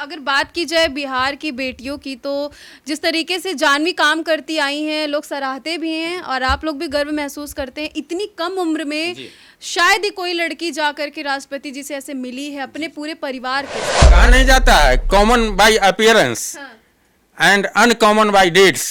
अगर बात की जाए बिहार की बेटियों की तो जिस तरीके से जानवी काम करती आई हैं लोग सराहते भी हैं और आप लोग भी गर्व महसूस करते हैं। इतनी कम उम्र में शायद ही कोई लड़की जा करके राष्ट्रपति जी से ऐसे मिली है अपने पूरे परिवार के साथ। कहा नहीं जाता है common by appearance and uncommon by deeds.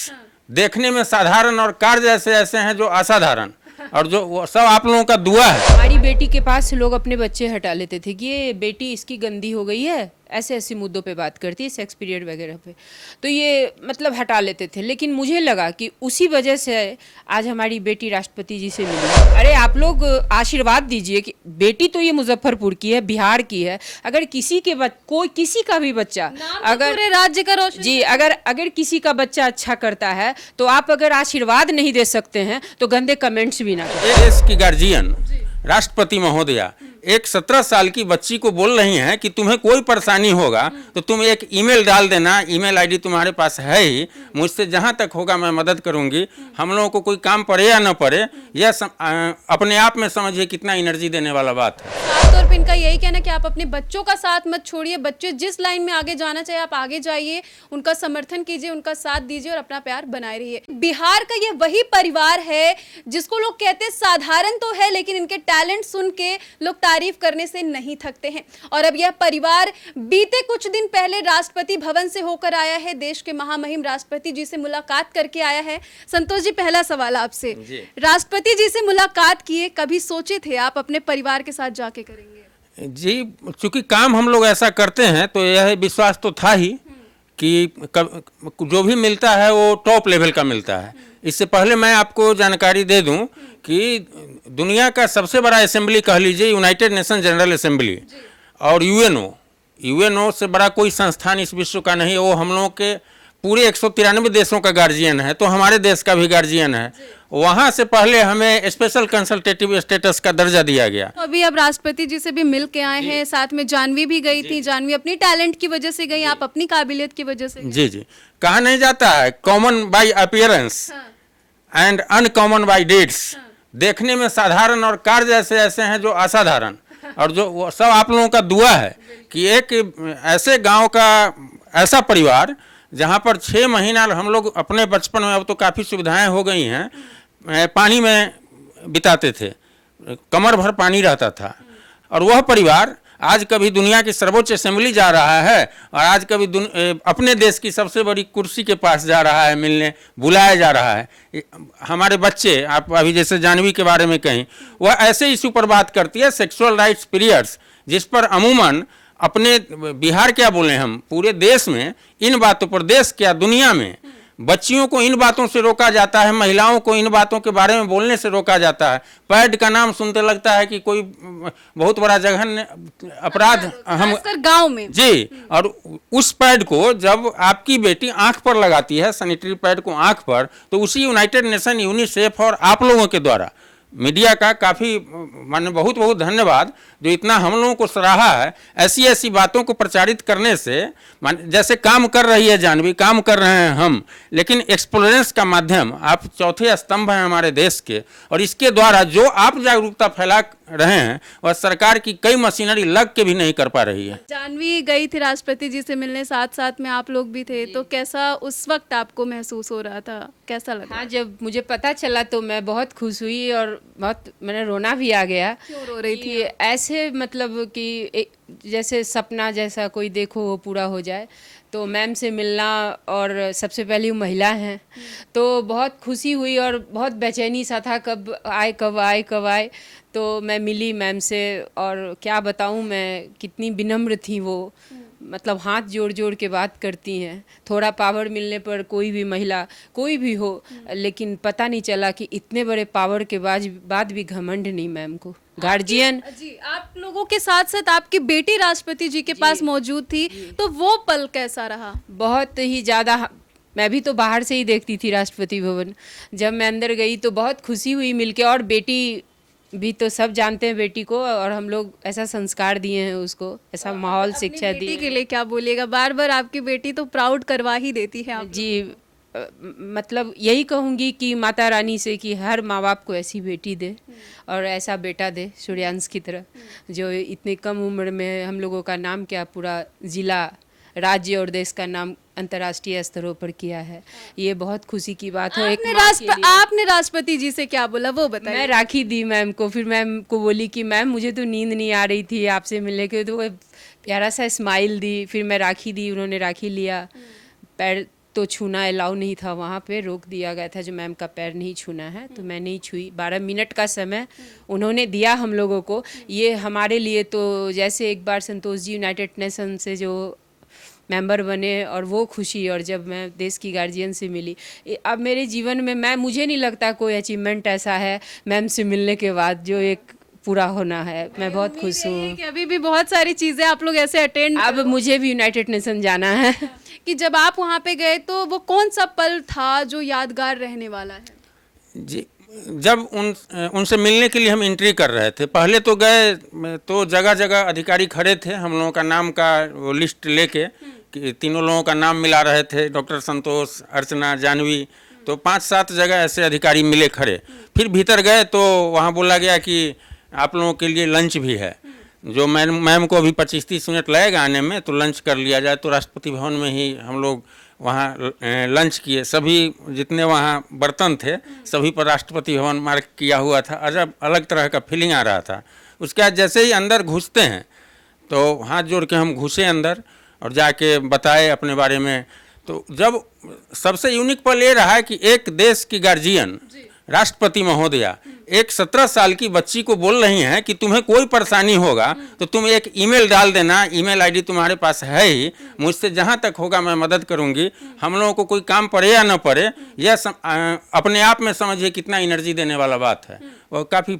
देखने में साधारण और कार्य ऐसे ऐसे हैं जो असाधारण, और जो वो सब आप लोगों का दुआ है। हमारी बेटी के पास लोग अपने बच्चे हटा लेते थे कि ये बेटी इसकी गंदी हो गई है, ऐसे ऐसे मुद्दों पे बात करती है, सेक्स पीरियड वगैरह पे, तो ये मतलब हटा लेते थे। लेकिन मुझे लगा कि उसी वजह से आज हमारी बेटी राष्ट्रपति जी से मिली। अरे आप लोग आशीर्वाद दीजिए कि बेटी तो ये मुजफ्फरपुर की है, बिहार की है। अगर किसी के कोई किसी का भी बच्चा अगर पूरे राज्य का रोशन जी अगर किसी का बच्चा अच्छा करता है तो आप अगर आशीर्वाद नहीं दे सकते हैं तो गंदे कमेंट्स भी ना करें। देश की गार्जियन राष्ट्रपति महोदया एक 17 साल की बच्ची को बोल रही हैं कि तुम्हें कोई परेशानी होगा तो तुम एक ईमेल डाल देना, ईमेल आईडी तुम्हारे पास है ही, मुझसे जहां तक होगा मैं मदद करूंगी। हम लोगों को कोई काम पड़े या न पड़े, यह अपने आप में समझिए कितना एनर्जी देने वाला बात है। खास तौर पे इनका यही कहना है कि आप अपने बच्चों का साथ मत छोड़िए, बच्चे जिस लाइन में आगे जाना चाहिए आप आगे जाइए, उनका समर्थन कीजिए, उनका साथ दीजिए और अपना प्यार बनाए रहिए। बिहार का ये वही परिवार है जिसको लोग कहते हैं साधारण तो है लेकिन इनके टैलेंट सुन के लोग तारीफ करने से नहीं थकते हैं। और अब यह परिवार बीते कुछ दिन पहले राष्ट्रपति भवन से होकर आया है, देश के महामहिम राष्ट्रपति जी से मुलाकात करके आया है। संतोष जी, पहला सवाल आपसे, राष्ट्रपति जी से मुलाकात किए, कभी सोचे थे आप अपने परिवार के साथ जाके करेंगे? जी, चूंकि काम हम लोग ऐसा करते हैं तो यह विश्वास तो था ही कि जो भी मिलता है वो टॉप लेवल का मिलता है। इससे पहले मैं आपको जानकारी दे दूं कि दुनिया का सबसे बड़ा असेंबली कह लीजिए यूनाइटेड नेशन जनरल असेंबली और यूएनओ से बड़ा कोई संस्थान इस विश्व का नहीं है। वो हम लोगों के पूरे 193 देशों का गार्जियन है, तो हमारे देश का भी गार्जियन है। वहाँ से पहले हमें स्पेशल कंसल्टेटिव स्टेटस का दर्जा दिया गया। तो अभी अब राष्ट्रपति जी से भी मिल के आए हैं, साथ में जानवी भी गई थी। जानवी अपनी टैलेंट की वजह से गई, आप अपनी काबिलियत की वजह से। जी जी, कहा नहीं जाता है common by appearance and uncommon by deeds. देखने में साधारण और कार्य ऐसे ऐसे हैं जो असाधारण, और जो वो सब आप लोगों का दुआ है कि एक ऐसे गांव का ऐसा परिवार जहां पर 6 महीना हम लोग अपने बचपन में, अब तो काफ़ी सुविधाएं हो गई हैं, पानी में बिताते थे, कमर भर पानी रहता था। और वह परिवार आज कभी दुनिया की सर्वोच्च असेंबली जा रहा है और आज कभी अपने देश की सबसे बड़ी कुर्सी के पास जा रहा है, मिलने बुलाया जा रहा है। हमारे बच्चे, आप अभी जैसे जानवी के बारे में कहीं, वह ऐसे इशू पर बात करती है, सेक्सुअल राइट्स पीरियड्स, जिस पर अमूमन अपने बिहार क्या बोले, हम पूरे देश में इन बातों पर, देश क्या दुनिया में बच्चियों को इन बातों से रोका जाता है, महिलाओं को इन बातों के बारे में बोलने से रोका जाता है। पैड का नाम सुनते लगता है कि कोई बहुत बड़ा जघन्य अपराध हम गांव में। जी, और उस पैड को जब आपकी बेटी आंख पर लगाती है, सैनिटरी पैड को आंख पर, तो उसी यूनाइटेड नेशन, यूनिसेफ और आप लोगों के द्वारा, मीडिया का काफ़ी माने बहुत बहुत धन्यवाद जो इतना हम लोगों को सराहा है। ऐसी ऐसी बातों को प्रचारित करने से, जैसे काम कर रही है जानवी, काम कर रहे हैं हम, लेकिन एक्सप्लोरेंस का माध्यम, आप चौथे स्तंभ हैं हमारे देश के, और इसके द्वारा जो आप जागरूकता फैला रहे हैं वह सरकार की कई मशीनरी लग के भी नहीं कर पा रही है। जानवी गई थी राष्ट्रपति जी से मिलने, साथ साथ में आप लोग भी थे, तो कैसा उस वक्त आपको महसूस हो रहा था, कैसा लगा? हाँ, जब मुझे पता चला तो मैं बहुत खुश हुई और बहुत मैंने रोना भी आ गया। क्यों रो रही थी? ऐसे मतलब कि जैसे सपना जैसा कोई देखो वो पूरा हो जाए, तो मैम से मिलना, और सबसे पहले वो महिला हैं, तो बहुत खुशी हुई और बहुत बेचैनी सा था, कब आए कब आए कब आए। तो मैं मिली मैम से, और क्या बताऊं मैं, कितनी विनम्र थी वो, मतलब हाथ जोड़ जोड़ के बात करती हैं। थोड़ा पावर मिलने पर कोई भी महिला कोई भी हो, लेकिन पता नहीं चला कि इतने बड़े पावर के बाद भी घमंड नहीं मैम को। गार्जियन जी, आप लोगों के साथ साथ आपकी बेटी राष्ट्रपति जी के पास मौजूद थी, तो वो पल कैसा रहा? बहुत ही ज़्यादा, मैं भी तो बाहर से ही देखती थी राष्ट्रपति भवन, जब मैं अंदर गई तो बहुत खुशी हुई मिलके। और बेटी भी तो सब जानते हैं बेटी को, और हम लोग ऐसा संस्कार दिए हैं उसको, ऐसा माहौल शिक्षा दी। बेटी के लिए क्या बोलिएगा? बार बार आपकी बेटी तो प्राउड करवा ही देती है आप। जी, मतलब यही कहूँगी कि माता रानी से कि हर माँ बाप को ऐसी बेटी दे और ऐसा बेटा दे सूर्यांश की तरह, जो इतने कम उम्र में हम लोगों का नाम क्या पूरा ज़िला राज्य और देश का नाम अंतर्राष्ट्रीय स्तरों पर किया है। ये बहुत खुशी की बात है। आपने राष्ट्रपति जी से क्या बोला वो बताइए। मैं राखी दी मैम को, फिर मैम को बोली कि मैम मुझे तो नींद नहीं आ रही थी आपसे मिलने के, तो वो प्यारा सा स्माइल दी, फिर मैं राखी दी, उन्होंने राखी लिया। पैर तो छूना अलाउ नहीं था, वहाँ पे रोक दिया गया था जो मैम का पैर नहीं छूना है, तो मैं नहीं छुई। 12 मिनट का समय उन्होंने दिया हम लोगों को। ये हमारे लिए तो जैसे एक बार संतोष जी यूनाइटेड नेशन से जो मेंबर बने और वो खुशी, और जब मैं देश की गार्जियन से मिली, अब मेरे जीवन में मुझे नहीं लगता कोई अचीवमेंट ऐसा है मैम से मिलने के बाद जो एक पूरा होना है। मैं बहुत खुश हूँ कि अभी भी बहुत सारी चीजें आप लोग ऐसे अटेंड। अब मुझे भी यूनाइटेड नेशन जाना है। कि जब आप वहाँ पे गए तो वो कौन सा पल था जो यादगार रहने वाला है? जी, जब उनसे मिलने के लिए हम एंट्री कर रहे थे, पहले तो गए तो जगह जगह अधिकारी खड़े थे, हम लोगों का नाम का वो लिस्ट लेके कि तीनों लोगों का नाम मिला रहे थे, डॉक्टर संतोष, अर्चना, जानवी, तो 5-7 जगह ऐसे अधिकारी मिले खड़े। फिर भीतर गए तो वहाँ बोला गया कि आप लोगों के लिए लंच भी है, जो मैम को अभी 25-30 मिनट लगेगा आने में, तो लंच कर लिया जाए। तो राष्ट्रपति भवन में ही हम लोग वहाँ लंच किए। सभी जितने वहाँ बर्तन थे सभी पर राष्ट्रपति भवन मार्क किया हुआ था। अजब अलग तरह का फीलिंग आ रहा था। उसके बाद जैसे ही अंदर घुसते हैं तो हाथ जोड़ के हम घुसे अंदर और जाके बताए अपने बारे में। तो जब सबसे यूनिक पल ये रहा है कि एक देश की गार्जियन राष्ट्रपति महोदया एक 17 साल की बच्ची को बोल रही हैं कि तुम्हें कोई परेशानी होगा तो तुम एक ईमेल डाल देना, ईमेल आईडी तुम्हारे पास है ही, मुझसे जहाँ तक होगा मैं मदद करूँगी। हम लोगों को कोई काम पड़े या न पड़े, यह अपने आप में समझिए कितना एनर्जी देने वाला बात है। वो काफ़ी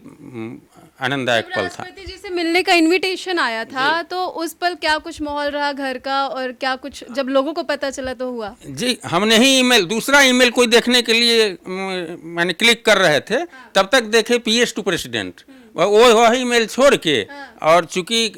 आनंददायक पल था। राष्ट्रपति जी से मिलने का इनविटेशन आया था तो उस पल क्या कुछ माहौल रहा घर का, और क्या कुछ जब लोगों को पता चला तो हुआ? जी, हमने ही दूसरा ईमेल कोई देखने के लिए मैंने क्लिक कर रहे थे, तब तक देखे PS टू प्रेसिडेंट, वही ईमेल छोड़ के। और चूंकि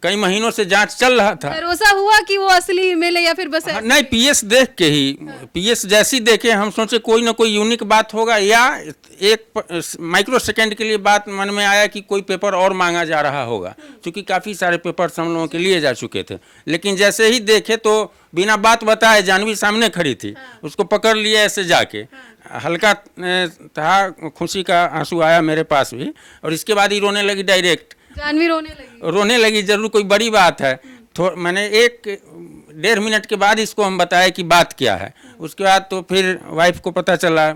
कई महीनों से जांच चल रहा था, भरोसा हुआ कि वो असली ईमेल है या फिर बस नहीं, PS देख के ही, PS जैसी देखे हम सोचे कोई ना कोई यूनिक बात होगा, या एक माइक्रो सेकेंड के लिए बात मन में आया कि कोई पेपर और मांगा जा रहा होगा, क्योंकि काफ़ी सारे पेपर्स हम लोगों के लिए जा चुके थे। लेकिन जैसे ही देखे तो बिना बात बताए जानवी सामने खड़ी थी, उसको पकड़ लिया ऐसे जाके। हल्का था, खुशी का आंसू आया मेरे पास भी, और इसके बाद ही रोने लगी डायरेक्ट। जानवी रोने लगी। जरूर कोई बड़ी बात है। मैंने 1-1.5 मिनट के बाद इसको हम बताया कि बात क्या है। उसके बाद तो फिर वाइफ को पता चला,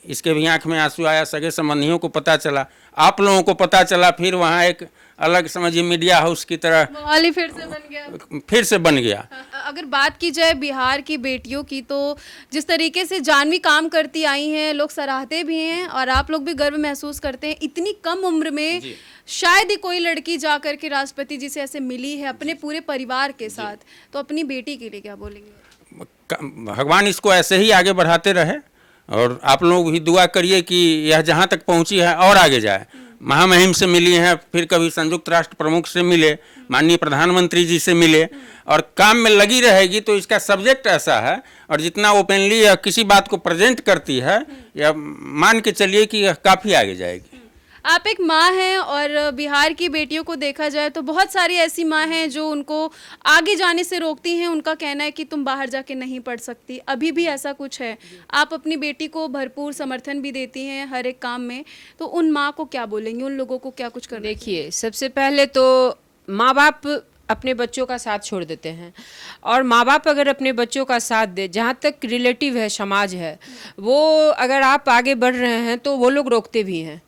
इसके भी आंख में आंसू आया, सगे संबंधियों को पता चला, आप लोगों को पता चला। फिर वहाँ एक अलग समझिए मीडिया हाउस की तरह माहौल फिर से बन गया। अगर बात की जाए बिहार की बेटियों की, तो जिस तरीके से जानवी काम करती आई हैं, लोग सराहते भी हैं और आप लोग भी गर्व महसूस करते हैं। इतनी कम उम्र में शायद ही कोई लड़की जा कर के राष्ट्रपति जी से ऐसे मिली है अपने पूरे परिवार के साथ, तो अपनी बेटी के लिए क्या बोलेंगे? भगवान इसको ऐसे ही आगे बढ़ाते रहे, और आप लोग भी दुआ करिए कि यह जहाँ तक पहुँची है और आगे जाए। महामहिम से मिली हैं, फिर कभी संयुक्त राष्ट्र प्रमुख से मिले, माननीय प्रधानमंत्री जी से मिले, और काम में लगी रहेगी। तो इसका सब्जेक्ट ऐसा है, और जितना ओपनली यह किसी बात को प्रेजेंट करती है, या मान के चलिए कि यह काफ़ी आगे जाएगी। आप एक माँ हैं, और बिहार की बेटियों को देखा जाए तो बहुत सारी ऐसी माँ हैं जो उनको आगे जाने से रोकती हैं। उनका कहना है कि तुम बाहर जाके नहीं पढ़ सकती। अभी भी ऐसा कुछ है? आप अपनी बेटी को भरपूर समर्थन भी देती हैं हर एक काम में, तो उन माँ को क्या बोलेंगे, उन लोगों को क्या कुछ करना? देखिए, सबसे पहले तो माँ बाप अपने बच्चों का साथ छोड़ देते हैं, और माँ बाप अगर अपने बच्चों का साथ दे, जहाँ तक रिलेटिव है, समाज है, वो अगर आप आगे बढ़ रहे हैं तो वो लोग रोकते भी हैं,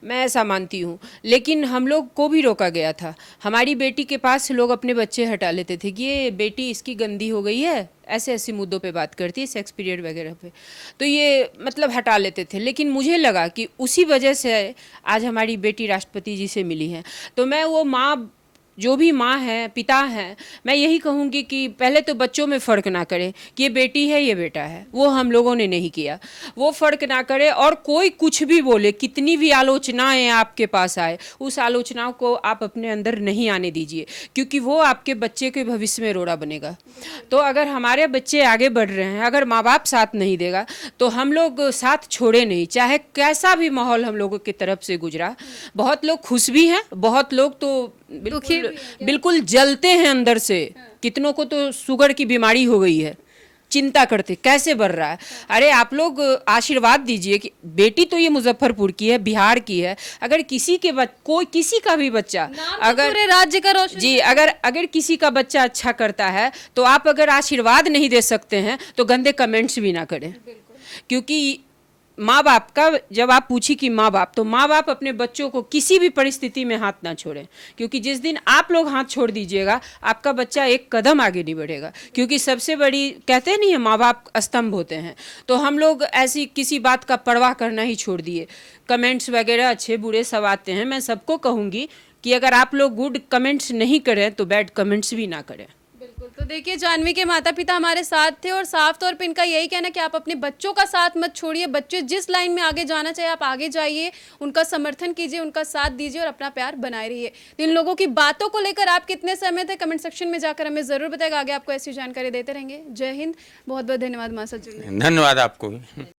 मैं ऐसा मानती हूँ। लेकिन हम लोग को भी रोका गया था। हमारी बेटी के पास लोग अपने बच्चे हटा लेते थे कि ये बेटी इसकी गंदी हो गई है, ऐसे ऐसे मुद्दों पे बात करती है, सेक्स पीरियड वगैरह पे, तो ये मतलब हटा लेते थे। लेकिन मुझे लगा कि उसी वजह से आज हमारी बेटी राष्ट्रपति जी से मिली है। तो मैं वो माँ, जो भी माँ है, पिता हैं, मैं यही कहूँगी कि पहले तो बच्चों में फ़र्क ना करें कि ये बेटी है, ये बेटा है। वो हम लोगों ने नहीं किया, वो फ़र्क ना करे। और कोई कुछ भी बोले, कितनी भी आलोचनाएं आपके पास आए, उस आलोचनाओं को आप अपने अंदर नहीं आने दीजिए, क्योंकि वो आपके बच्चे के भविष्य में रोड़ा बनेगा। तो अगर हमारे बच्चे आगे बढ़ रहे हैं, अगर माँ बाप साथ नहीं देगा तो हम लोग साथ छोड़े नहीं, चाहे कैसा भी माहौल हम लोगों की तरफ से गुजरा। बहुत लोग खुश भी हैं, बहुत लोग तो बिल्कुल बिल्कुल जलते हैं अंदर से। कितनों को तो शुगर की बीमारी हो गई है, चिंता करते कैसे बढ़ रहा है। अरे आप लोग आशीर्वाद दीजिए कि बेटी तो ये मुजफ्फरपुर की है, बिहार की है। अगर किसी के कोई किसी का भी बच्चा अगर पूरे राज्य का रोशन जी अगर किसी का बच्चा अच्छा करता है तो आप अगर आशीर्वाद नहीं दे सकते हैं तो गंदे कमेंट्स भी ना करें। क्योंकि माँ बाप का जब आप पूछी कि माँ बाप, तो माँ बाप अपने बच्चों को किसी भी परिस्थिति में हाथ ना छोड़ें। क्योंकि जिस दिन आप लोग हाथ छोड़ दीजिएगा आपका बच्चा एक कदम आगे नहीं बढ़ेगा। क्योंकि सबसे बड़ी कहते नहीं है माँ बाप स्तंभ होते हैं, तो हम लोग ऐसी किसी बात का परवाह करना ही छोड़ दिए। कमेंट्स वगैरह अच्छे बुरे सब आते हैं, मैं सबको कहूँगी कि अगर आप लोग गुड कमेंट्स नहीं करें तो बैड कमेंट्स भी ना करें। बिल्कुल। तो देखिए जाह्नवी के माता पिता हमारे साथ थे और साफ तौर पे इनका यही कहना कि आप अपने बच्चों का साथ मत छोड़िए, बच्चे जिस लाइन में आगे जाना चाहिए आप आगे जाइए, उनका समर्थन कीजिए, उनका साथ दीजिए और अपना प्यार बनाए रहिए। इन लोगों की बातों को लेकर आप कितने सहमत हैं कमेंट सेक्शन में जाकर हमें जरूर बताएगा। आगे आपको ऐसी जानकारी देते रहेंगे। जय हिंद, बहुत बहुत धन्यवाद मां सच। धन्यवाद आपको भी।